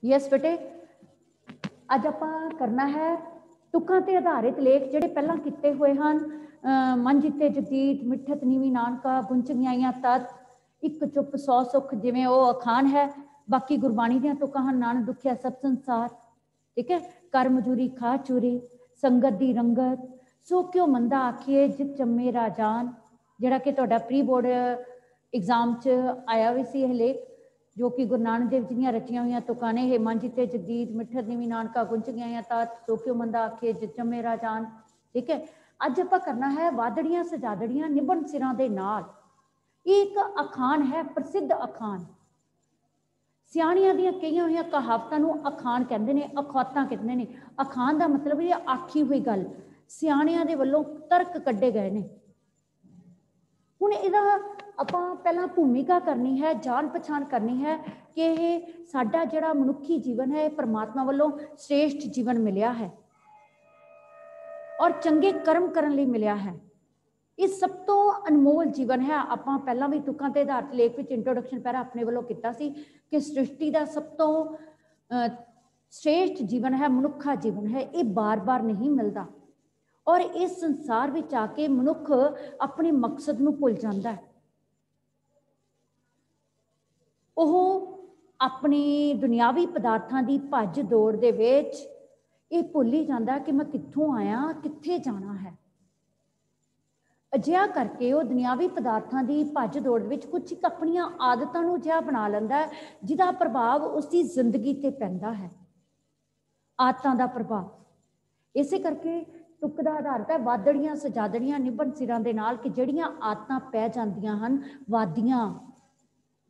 Yes बेटे, अज आपां करना है तुकां ते आधारित लेख जिहड़े पहलां कीते हुए हन। मन जिते जदीद मिठत नीवी नानका गुंच गयाइयां तत एक चुप सौ सुख, जिवें वो अखान है। बाकी गुरबाणी दियां तुकां हन, नानक दुखिया सब संसार, ठीक है। कर मजूरी खा चूरी संगत दी रंगत, सो क्यों मंदा आखिए जित जम्मे राजान, जिहड़ा कि तुहाडा प्री बोर्ड एग्जाम च आया भी सी यह लेख, जो कि गुरु नानक देव जी रचिया हुई तुकां ने। हे मन जिते जदीद मिठत नीवी नानका गुंच गयाइयां तात, सो क्यों मंदा आखिए जित जम्मे राजान, ठीक है। अज आपां करना है वादड़ियां सजादड़ियां निभण सिरां दे नाल। ये एक अखान है, प्रसिद्ध अखान। सियाणियां दियां कईयां होईयां कहावतां नूं अखान कहंदे ने, अखौतां कहंदे ने। अखान दा मतलब ये आखी हुई गल, सियाणियां दे वल्लों तर्क कड्ढे गए ने। हुण इहदा आपां पहलां भूमिका करनी है, जान पछाण करनी है कि यह साडा जिहड़ा मनुखी जीवन है परमात्मा वल्लों श्रेष्ठ जीवन मिलिया है और चंगे कर्म करन लई मिलिया है। ये सब तो अनमोल जीवन है। आपां पहलां भी तुकां ते आधारित लेख विच इंट्रोडक्शन पैरा अपने वल्लों कीता सी कि सृष्टि दा सब तो श्रेष्ठ जीवन है मनुखा जीवन है। ये बार बार नहीं मिलता और इस संसार विच आके मनुख अपने मकसद नूं भुल जांदा है। ਉਹ अपनी दुनियावी पदार्थां दी भज दौड़ दे विच ये भुल ही जांदा कि मैं कित्थों आया, कित्थे जाना है। अजिहा करके वो दुनियावी पदार्थां दी भज दौड़ विच कुछ एक अपनियां आदतां नूं जिहा बना लैंदा है जिहदा प्रभाव उसकी जिंदगी ते पैंदा है, आदतां दा प्रभाव। इसे करके तुक दा आधारित है वादड़ियां सजादड़ियां निभण सिरां दे नाल, कि जिहड़ियां आदतां पै जांदियां हन,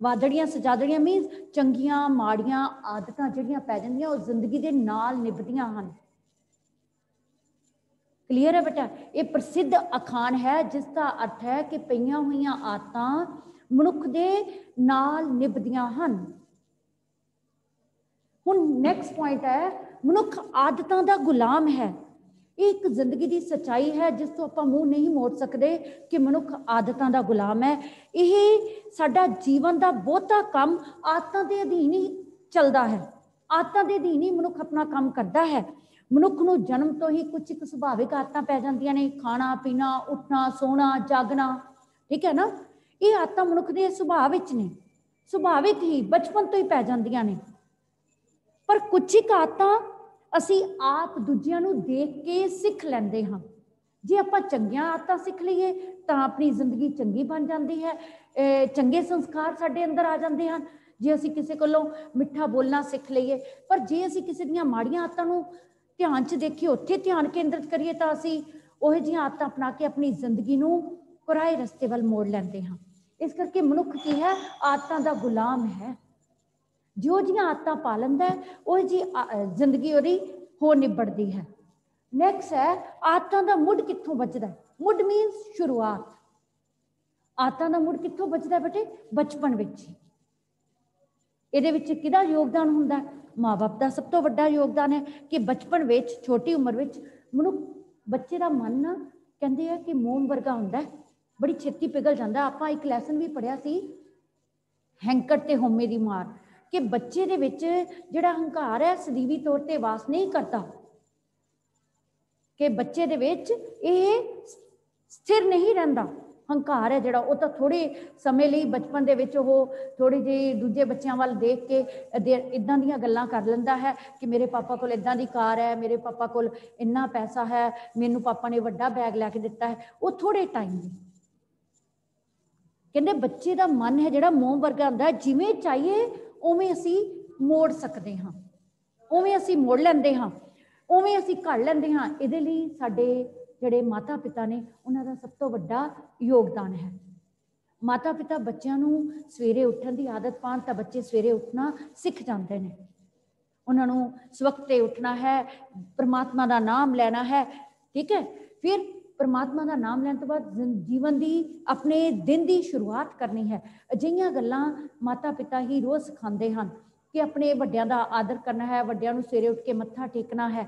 वादड़ियां सजादड़ियां मीनस चंगियां माड़ियां आदतां जिहड़ियां पै जांदियां वो जिंदगी दे नाल निभदियां हन। क्लीयर है बेटा? ये प्रसिद्ध अखान है जिसका अर्थ है कि पईयां होईयां आदतां मनुख दे नाल निभदियां हन। हुण नैक्सट पॉइंट है मनुख आदतां दा गुलाम है। एक जिंदगी की सच्चाई है जिस तो आप मूँह नहीं मोड़ सकते कि मनुख आदतां दा गुलाम है। यह साडा जीवन का बहुता काम आदतां दे अधीन ही चलता है। आदतां दे अधीन ही मनुख अपना काम करता है। मनुख नूं जन्म तो ही कुछ एक सुभाविक आदतां पै जांदियां ने, खाना पीना, उठना सोना जागना, ठीक है ना। ये आदतां मनुख दे सुभाव विच ने, सुभाविक ही बचपन तो ही पै जांदियां ने। पर कुछ एक आदतां ਅਸੀਂ ਆਪ ਦੂਜਿਆਂ ਨੂੰ ਦੇਖ ਕੇ ਸਿੱਖ ਲੈਂਦੇ ਹਾਂ। ਜੇ ਆਪਾਂ ਚੰਗੀਆਂ ਆਦਤਾਂ ਸਿੱਖ ਲਈਏ ਤਾਂ ਆਪਣੀ ਜ਼ਿੰਦਗੀ ਚੰਗੀ ਬਣ ਜਾਂਦੀ ਹੈ, ਚੰਗੇ ਸੰਸਕਾਰ ਸਾਡੇ ਅੰਦਰ ਆ ਜਾਂਦੇ ਹਨ। ਜੇ ਅਸੀਂ ਕਿਸੇ ਕੋਲੋਂ ਮਿੱਠਾ ਬੋਲਣਾ ਸਿੱਖ ਲਈਏ, ਪਰ ਜੇ ਅਸੀਂ ਕਿਸੇ ਦੀਆਂ ਮਾੜੀਆਂ ਆਦਤਾਂ ਨੂੰ ਧਿਆਨ 'ਚ ਦੇਖੀਏ, ਉੱਥੇ ਧਿਆਨ ਕੇਂਦਰਿਤ ਕਰੀਏ, ਤਾਂ ਅਸੀਂ ਉਹੋ ਜਿਹੀਆਂ ਆਦਤਾਂ ਅਪਣਾ ਕੇ ਆਪਣੀ ਜ਼ਿੰਦਗੀ ਨੂੰ ਕੁਰਾਹੇ ਰਸਤੇ ਵੱਲ ਮੋੜ ਲੈਂਦੇ ਹਾਂ। ਇਸ ਕਰਕੇ ਮਨੁੱਖ ਕੀ ਹੈ, ਆਦਤਾਂ ਦਾ ਗੁਲਾਮ ਹੈ। जो जियां आदतां पा लैंदा है वो जी जिंदगी उहदी हो निबड़ती है। नैक्सट है आदतां दा मुढ़ कित्थों बजदा है। मुढ़ मीनस शुरुआत। आदतां दा मुढ़ कित्थों बजदा है बेटे? बचपन विच। इहदे विच किहदा योगदान हुंदा है? माँ बाप का सब तो वड्डा योगदान है कि बचपन विच छोटी उम्र विच मनुख बच्चे का मन ना कहंदे है कि मोम वर्गा हुंदा है, बड़ी छेती पिघल जांदा। आपां एक लैसन भी पढ़िया सी हैंकट ते होमे दी मार, कि बच्चे दे विच जिहड़ा हंकार है सਦੀवी तौर ते वास नहीं करता, कि बच्चे दे विच इह स्थिर नहीं रहिंदा। हंकार है जिहड़ा वो तो थोड़े समय लई बचपन दे विच वो थोड़ी जी दूजे बच्चों वाल देख के इदां दीयां गल्लां कर लैंदा है कि मेरे पापा कोल इदां दी कार है, मेरे पापा कोल इन्ना पैसा है, मैनू पापा ने वड्डा बैग लैके दिता है। वो थोड़े टाइम लई कहंदे बच्चे का मन है जिहड़ा मोम वर्गा हुंदा है, जिवें चाहिए उवें असी मोड़ सकते हाँ, उवें असी मोड़ लेंदे हाँ, उवें असी घड़ लेंदे हाँ। इहदे लई साडे जिहड़े माता पिता ने उन्हां दा सब तो वड्डा योगदान है। माता पिता बच्चों नूं सवेरे उठण दी आदत पाण तां बच्चे सवेरे उठना सीख जाते हैं। उन्हां नूं सवखते उठना है, परमात्मा का नाम लेना है, ठीक है। फिर परमात्मा का नाम लैण तो बाद जीवन की अपने दिन की शुरुआत करनी है। अजिहियां गल्लां माता पिता ही रोज़ सिखाते हैं कि अपने वड्डियां दा आदर करना है, वड्डियां नूं सवेरे उठ के मत्था टेकना है।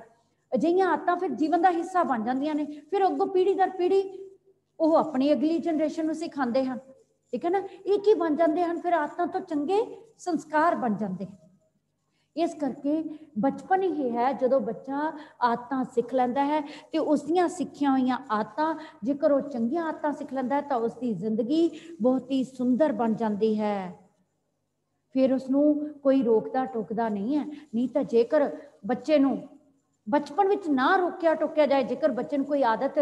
अजिहियां आदतां फिर जीवन का हिस्सा बन जांदियां ने। फिर अगों पीढ़ी दर पीढ़ी वो अपनी अगली जनरेशन नूं सिखाते हैं, ठीक है ना। एक ही बन जाते हैं, फिर आदतां तो चंगे संस्कार बन जाते हैं। इस करके बचपन ही है जो बच्चा आदतां सीख लैंदा है तो उसदियां सिखिया हुई आदतां जेकर वो चंगियां आदतां सीख लैंदा है तो उसकी जिंदगी बहुत ही सुंदर बन जाती है। फिर उसनू कोई रोकदा टोकदा नहीं है। नहीं तो जेकर बच्चे नू बचपन विच ना रोकिया टोकिया जाए, जेकर बच्चे कोई आदत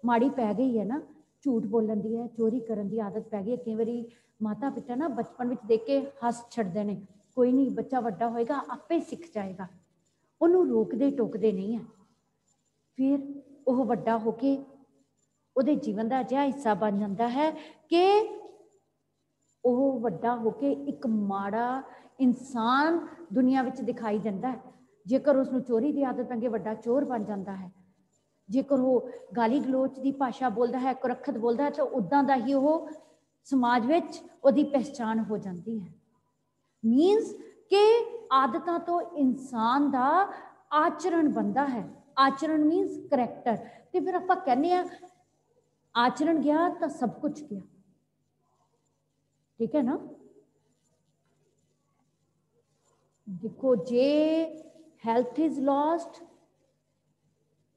माड़ी पै गई है ना, झूठ बोलन दी है, चोरी करन दी आदत पै गई है, कई बारी माता पिता ना बचपन विच देख के हस छड़दे ने, कोई नहीं बच्चा वड्डा होएगा आपे सीख जाएगा, उन्होंने रोकते टोकते नहीं है। फिर वह वड्डा होके उहदे जीवन का अजिहा हिस्सा बन जाता है कि वह वड्डा होके एक माड़ा इंसान दुनिया विच दिखाई देता है। जेकर उसनू चोरी की आदत पैंदी वड्डा चोर बन जाता है। जेकर वो गाली गलोच की भाषा बोलता है, कुरखत बोलता है, तो उदा का ही वो समाज विच उहदी पहचान हो जाती है। मीनस कि आदतों तो इंसान का आचरण बनता है। आचरण मीनस करैक्टर। तो फिर आप कहने आचरण गया तो सब कुछ गया, ठीक है ना। देखो जे health is lost,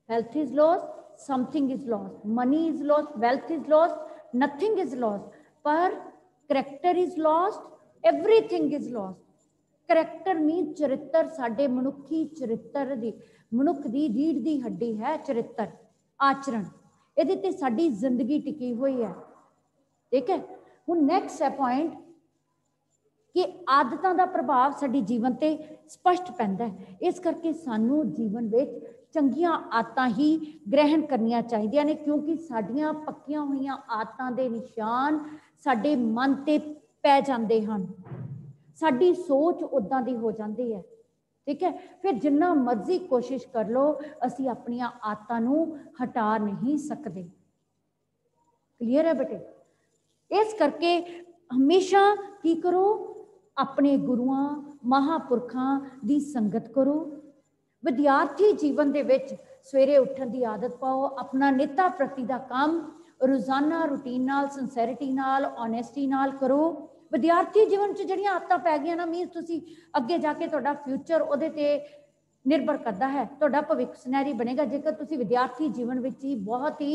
health is lost, something is lost, money is lost, wealth is lost, nothing is lost, पर character is lost, everything is lost। Character mean चरित्र, साडे मनुखी चरित्र दी, मनुख दी रीढ़ दी हड्डी है चरित्र, आचरण, इहदे ते साडी जिंदगी टिकी हुई है, ठीक है। हुण नैक्सट है पॉइंट कि आदतों का प्रभाव साडे जीवन ते स्पष्ट पैंदा है। इस करके सानू जीवन विच चंगियां आदतां ही ग्रहण करनियां चाहिदियां ने, क्योंकि साडियां पक्कियां हुईयां आदतां दे निशान साडे मन ते पै जांदे हन, साडी सोच उदां दी हो जाती है, ठीक है। फिर जिन्ना मर्जी कोशिश कर लो असी अपनियां आदतां नू हटा नहीं सकते। क्लीयर है बेटे। इस करके हमेशा की करो, अपने गुरुआं महापुरखां दी संगत करो। विद्यार्थी जीवन दे विच सवेरे उठन की आदत पाओ, अपना नित्ता प्रति का काम रोजाना रूटीन नाल, सिंसैरिटी नाल, ऑनेस्टी नाल करो। विद्यार्थी जीवन च जिहड़ियां आदतां पै गईयां ना, मीनस तुसीं अगे जाके तुहाडा फ्यूचर उहदे ते निर्भर करता है, तुहाडा भविख सुनहरी बनेगा जेकर तुसीं विद्यार्थी जीवन विच ही बहुत ही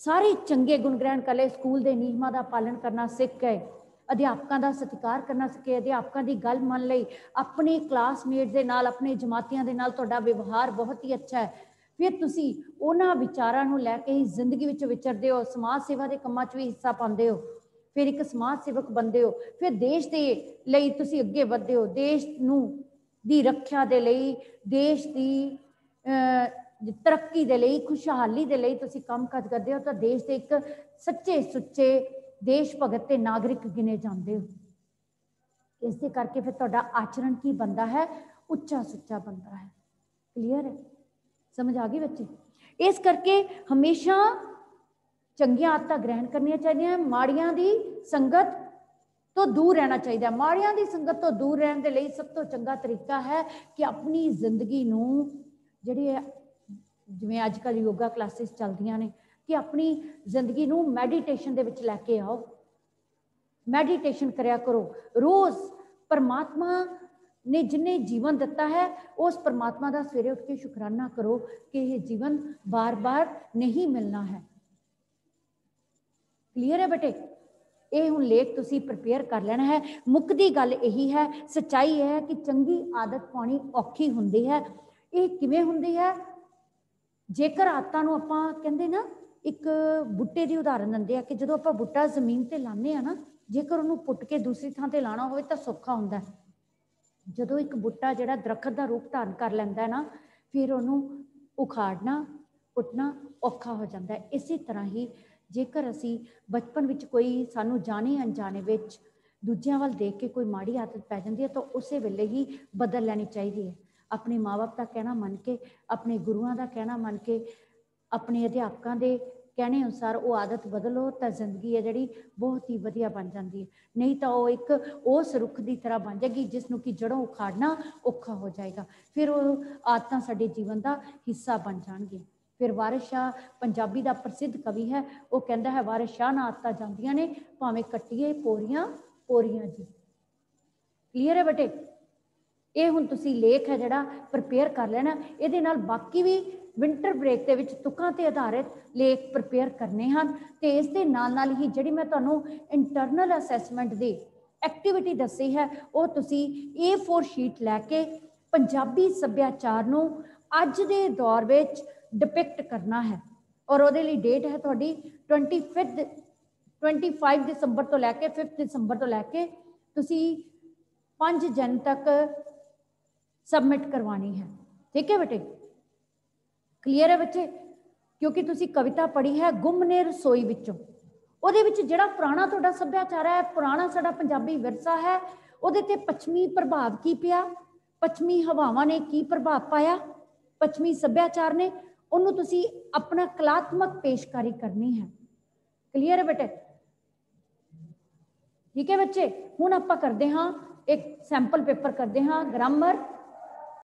सारे चंगे गुण ग्रहण कर ले, स्कूल के नियमों का पालन करना सीख गए, अध्यापकों का सत्कार करना सीखे, अध्यापकों की गल मन लई, अपने क्लासमेट के नाल, अपने जमातियों के नाल तुहाडा व्यवहार बहुत ही अच्छा है। फिर तुसी उन्हां विचारां नूं लैके ही जिंदगी विच विचरदे हो, समाज सेवा के कामां च भी हिस्सा पाते हो, फिर एक समाज सेवक बनते हो, फिर देश के लई तुसी अगे वधदे हो, देश नूं दी रक्षा दे लई, देश की तरक्की दे लई, खुशहाली दे लई तुसी काम काज करदे हो, तो देश के एक सच्चे सुच्चे देश भगत ते नागरिक गिने जाते हो। इस करके फिर तुहाडा आचरण की बनता है, उच्चा सुच्चा बनता है। क्लीयर है, समझ आ गई बच्चे। इस करके हमेशा चंगियां आदतां ग्रहण करनियां चाहिए, माड़ियां दी संगत तो दूर रहना चाहिए। माड़ियां दी संगत तो दूर रहने के लिए सब तो चंगा तरीका है कि अपनी जिंदगी नूं जिहड़ी जिवें अजकल योगा क्लासिस चलदियां ने, कि अपनी जिंदगी नूं मैਡੀਟੇਸ਼ਨ दे विच लैके आओ, मैਡੀਟੇਸ਼ਨ करया करो रोज़। परमात्मा ने जिन्हें जीवन दिता है उस परमात्मा का सवेरे उठ के शुकराना करो कि यह जीवन बार बार नहीं मिलना है। क्लीयर है बेटे। ये हुण लेख तुसी प्रिपेयर कर लेना है। मुक्कदी गल यही है, सच्चाई है कि चंगी आदत पानी औखी हुंदी है। ये किवें हुंदी है? जेकर आदतां नूं आपां कहंदे ना, एक बूटे की उदाहरण दिंदे आ कि जदों आपां बूटा जमीन ते लाने आ ना, जेकर उहनूं पुट के दूसरी थां ते लाना होवे तां सौखा हुंदा है। जदों एक बूटा जिहड़ा दरखत का रूप धारण कर लैंदा है ना, फिर उहनूं उखाड़ना पुटना औखा हो जाता है। इसी तरह ही जेकर असी बचपन विच कोई सानू जाने अनजाने विच दूजियां वल देख के कोई माड़ी आदत पै जाती है तो उस वेले ही बदल लैनी चाहिए है। अपने माँ बाप का कहना मन के, अपने गुरुआं का कहना मन के, अपने अध्यापकों के कहने अनुसार वो आदत बदलो तो जिंदगी है जी बहुत ही वधिया बन जाती है। नहीं तो वो एक उस रुख की तरह बन जाएगी जिसनों कि जड़ों उखाड़ना औखा हो जाएगा। फिर वो आदतां साडे जीवन का हिस्सा बन जाएंगी। फिर वारिस शाह पंजाबी का प्रसिद्ध कवि है, वो कहता है वारिस शाह ना आदतां जांदियां ने भावें कट्टिए पोरियां पोरियां जी। क्लीयर है बेटे। ਇਹ ਹੁਣ ਤੁਸੀਂ ਲੇਖ ਹੈ ਜਿਹੜਾ ਪ੍ਰਪੇਅਰ ਕਰ ਲੈਣਾ। ਇਹਦੇ ਨਾਲ ਬਾਕੀ ਵੀ ਵਿੰਟਰ ਬ੍ਰੇਕ ਦੇ ਵਿੱਚ ਤੁਕਾਂ ਤੇ ਆਧਾਰਿਤ ਲੇਖ ਪ੍ਰਪੇਅਰ ਕਰਨੇ ਹਨ। ਤੇ ਇਸ ਦੇ ਨਾਲ ਹੀ ਜਿਹੜੀ ਮੈਂ ਤੁਹਾਨੂੰ ਇੰਟਰਨਲ ਅਸੈਸਮੈਂਟ ਦੀ ਐਕਟੀਵਿਟੀ ਦੱਸੀ ਹੈ, ਉਹ ਤੁਸੀਂ A4 ਸ਼ੀਟ ਲੈ ਕੇ ਪੰਜਾਬੀ ਸੱਭਿਆਚਾਰ ਨੂੰ ਅੱਜ ਦੇ ਦੌਰ ਵਿੱਚ ਡਿਪਿਕਟ ਕਰਨਾ ਹੈ। ਔਰ ਉਹਦੇ ਲਈ ਡੇਟ ਹੈ ਤੁਹਾਡੀ 25 ਦਸੰਬਰ ਤੋਂ ਲੈ ਕੇ 5 ਦਸੰਬਰ ਤੋਂ ਲੈ ਕੇ ਤੁਸੀਂ 5 ਜਨ ਤੱਕ सबमिट करवानी है। ठीक है बेटे, क्लीयर है बच्चे? क्योंकि तुसी कविता पढ़ी है गुम ने रसोई विचों, ਉਹਦੇ ਵਿੱਚ ਜਿਹੜਾ ਪੁਰਾਣਾ ਤੁਹਾਡਾ ਸੱਭਿਆਚਾਰ ਹੈ, ਪੁਰਾਣਾ ਸਾਡਾ ਪੰਜਾਬੀ ਵਿਰਸਾ ਹੈ, ਉਹਦੇ ਤੇ ਪੱਛਮੀ ਪ੍ਰਭਾਵ ਕੀ ਪਿਆ, ਪੱਛਮੀ ਹਵਾਵਾਂ ਨੇ ਕੀ ਪ੍ਰਭਾਵ ਪਾਇਆ, ਪੱਛਮੀ ਸੱਭਿਆਚਾਰ ਨੇ, ਉਹਨੂੰ ਤੁਸੀਂ ਆਪਣਾ ਕਲਾਤਮਕ ਪੇਸ਼ਕਾਰੀ ਕਰਨੀ ਹੈ। ਕਲੀਅਰ ਹੈ ਬੇਟੇ? ਠੀਕ ਹੈ ਬੱਚੇ, ਹੁਣ ਆਪਾਂ ਕਰਦੇ ਹਾਂ एक सैंपल पेपर करते हाँ ग्रामर